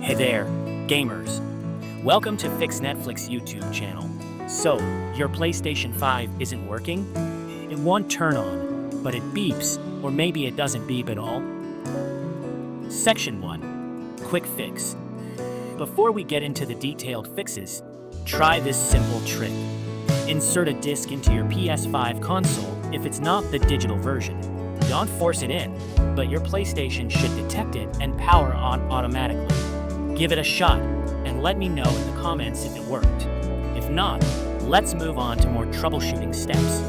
Hey there, gamers. Welcome to Fix Netflix YouTube channel. So, your PlayStation 5 isn't working? It won't turn on, but it beeps, or maybe it doesn't beep at all. Section 1. Quick Fix. Before we get into the detailed fixes, try this simple trick. Insert a disc into your PS5 console if it's not the digital version. Don't force it in, but your PlayStation should detect it and power on automatically. Give it a shot, and let me know in the comments if it worked. If not, let's move on to more troubleshooting steps.